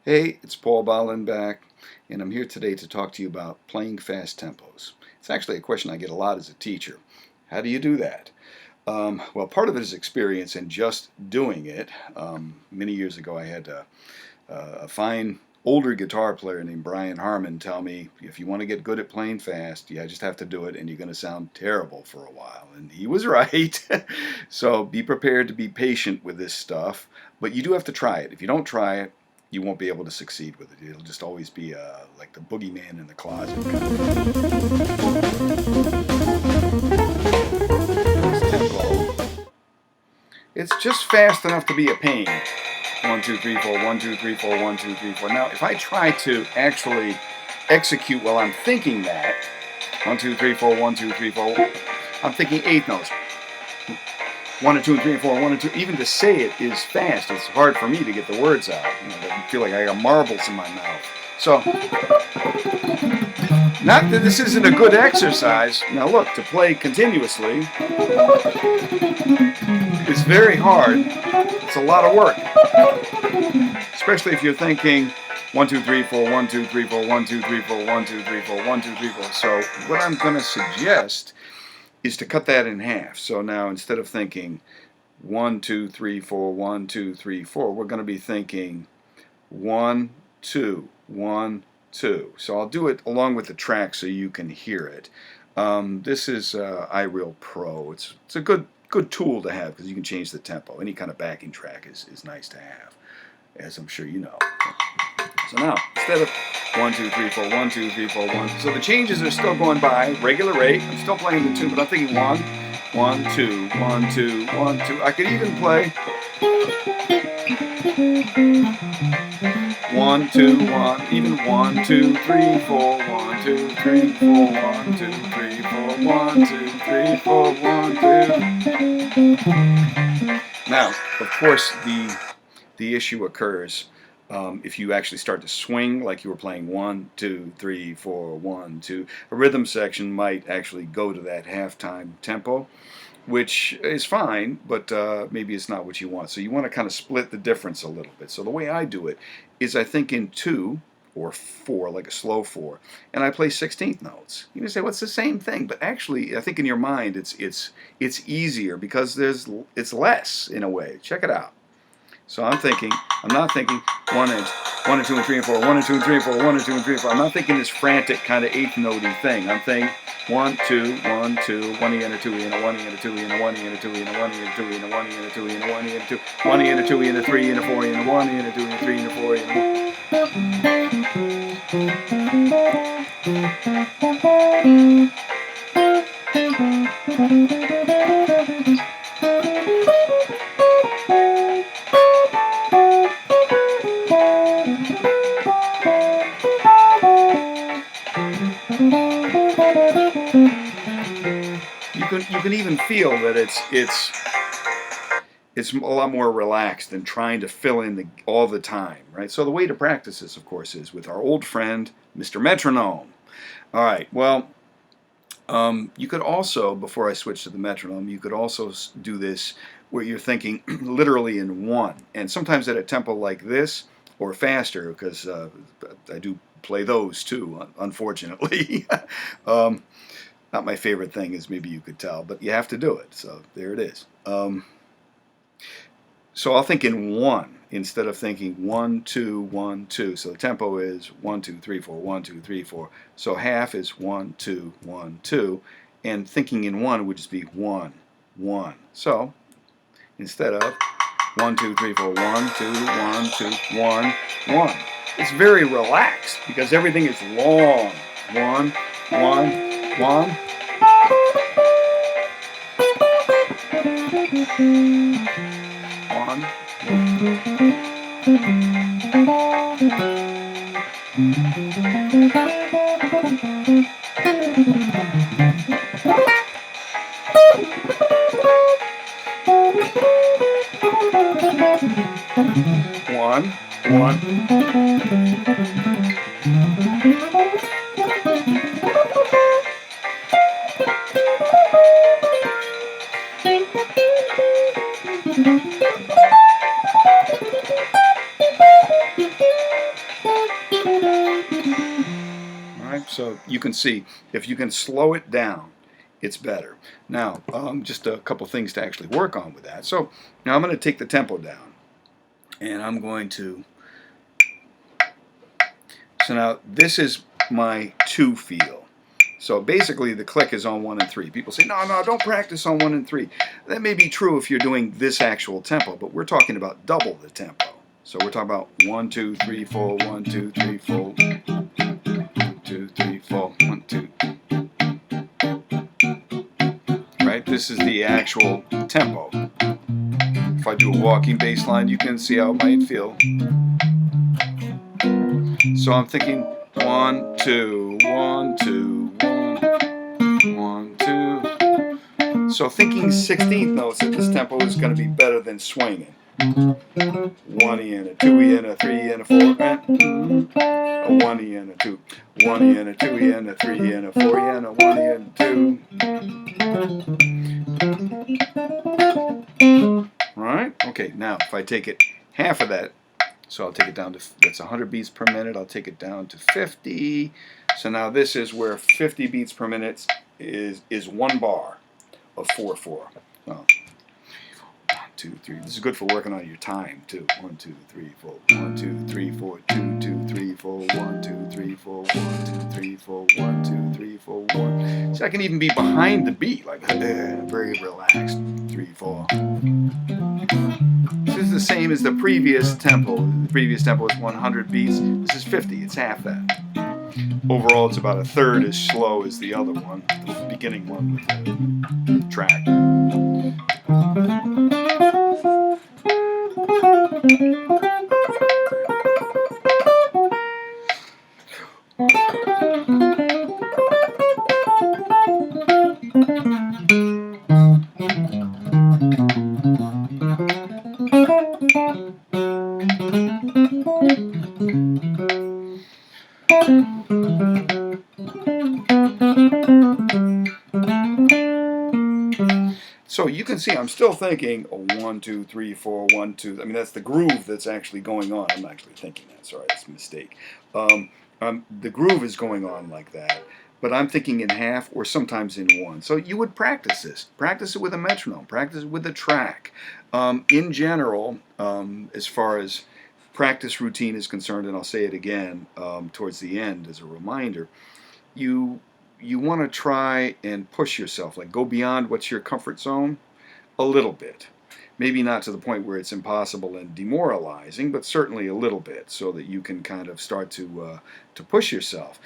Hey, it's Paul Bollenback, and I'm here today to talk to you about playing fast tempos. It's actually a question I get a lot as a teacher. How do you do that? Well, part of it is experience and just doing it. Many years ago, I had a fine older guitar player named Brian Harmon tell me, if you want to get good at playing fast, you just have to do it, and you're going to sound terrible for a while. And he was right. So be prepared to be patient with this stuff, but you do have to try it. If you don't try it, you won't be able to succeed with it. It'll just always be like the boogeyman in the closet. It's just fast enough to be a pain. 1, 2, 3, 4, 1, 2, 3, 4, 1, 2, 3, 4. Now, if I try to actually execute while I'm thinking that, 1, 2, 3, 4, 1, 2, 3, 4, I'm thinking eighth notes. 1 and 2 and 3 and 4, 1 and 2. Even to say it is fast. It's hard for me to get the words out. I feel like I got marbles in my mouth. So, not that this isn't a good exercise. Now look, to play continuously is very hard. It's a lot of work. Especially if you're thinking 1, 2, 3, 4, 1, 2, 3, 4, 1, 2, 3, 4, 1, 2, 3, 4, 1, 2, 3, 4. So what I'm going to suggest is to cut that in half. So now instead of thinking 1, 2, 3, 4, 1, 2, 3, 4, we're going to be thinking 1, 2, 1, 2. So I'll do it along with the track so you can hear it. This is iReal Pro. It's a good tool to have because you can change the tempo. Any kind of backing track is nice to have, as I'm sure you know. So now, instead of 1, 2, 3, 4, 1, 2, 3, 4, 1. So the changes are still going by, regular rate. I'm still playing the tune, but I'm thinking 1, 1, 2, 1, 2, 1, 2. I could even play 1, 2, 1, even 1, 2, 3, 4, 1, 2, 3, 4, 1, 2, 3, 4, 1, 2, 3, 4, 1, 2. Now, of course, the issue occurs if you actually start to swing like you were playing 1, 2, 3, 4, 1, 2. A rhythm section might actually go to that halftime tempo, which is fine, but maybe it's not what you want. So you want to kind of split the difference a little bit. So the way I do it is I think in 2 or 4, like a slow 4, and I play 16th notes. You can say, well, it's the same thing, but actually, I think in your mind it's easier because it's less in a way. Check it out. So I'm not thinking 1 and 2 and 3 and 4, 1 and 2 and 3 and 4, 1 and 2 and 3 and 4. I'm not thinking this frantic kind of eighth notey thing. I'm thinking 1, 2, 1, 2, 1 E and a 2 E and a 1 E and a 2 E and a 1 E and a 2 E and a 1 E and a 2 E and a 1 E and a 2 E and a 1 E and a 2, 1 E and a 2 E and a 3 and a 4 E and a 1 E and a 2 and a 3 and a 4 E and a... You can even feel that it's a lot more relaxed than trying to fill in all the time, right? So the way to practice this, of course, is with our old friend, Mr. Metronome. All right, well, you could also, before I switch to the metronome, you could also do this where you're thinking literally in 1. And sometimes at a tempo like this, or faster, because I do play those too, unfortunately. Not my favorite thing, as maybe you could tell, but you have to do it, so there it is. So I'll think in 1 instead of thinking 1, 2, 1, 2. So the tempo is 1, 2, 3, 4, 1, 2, 3, 4. So half is 1, 2, 1, 2. And thinking in 1 would just be 1, 1. So instead of 1, 2, 3, 4, 1, 2, 1, 2, 1, 1. It's very relaxed because everything is long. 1, 1, 1. One. One. So you can see, if you can slow it down, it's better. Now, just a couple things to actually work on with that. So now I'm going to take the tempo down, and I'm going to, so now this is my 2 feel. So basically the click is on 1 and 3. People say, no, no, don't practice on 1 and 3. That may be true if you're doing this actual tempo, but we're talking about double the tempo. So we're talking about 1, 2, 3, 4, 1, 2, 3, 4, 2, 3, 4, 1, 2. Right? This is the actual tempo. If I do a walking bass line, you can see how it might feel. So I'm thinking 1, 2, 1, 2, 1, 2. So thinking 16th notes at this tempo is going to be better than swinging. 1E and a 2E and a 3E and a 4, a 1E and a 2, 1E and a 2E and a 3E and a 4E and a 1E and a 2. Right? Okay, now if I take it half of that, so I'll take it down to, that's 100 beats per minute, I'll take it down to 50. So now this is where 50 beats per minute is 1 bar of 4/4. So, 1, 2, 3. This is good for working on your time too. 1, 2, 3, 4. 1, 2, 3, 4. 2, 2, 3, 4. 1, 2, 3, 4. 1, 2, 3, 4. 1, 2, 3, 4. 1. So I can even be behind the beat, like very relaxed. 3, 4. This is the same as the previous tempo. The previous tempo was 100 beats. This is 50. It's half that. Overall, it's about a third as slow as the other one, the beginning one with the track. So you can see I'm still thinking 1, 2, 3, 4, 1, 2. I mean, that's the groove that's actually going on. I'm actually thinking that. Sorry, that's a mistake. The groove is going on like that, but I'm thinking in half or sometimes in 1. So you would practice this. Practice it with a metronome. Practice it with a track. In general, as far as practice routine is concerned, and I'll say it again towards the end as a reminder, you want to try and push yourself, like go beyond what's your comfort zone a little bit. Maybe not to the point where it's impossible and demoralizing, but certainly a little bit, so that you can kind of start to push yourself.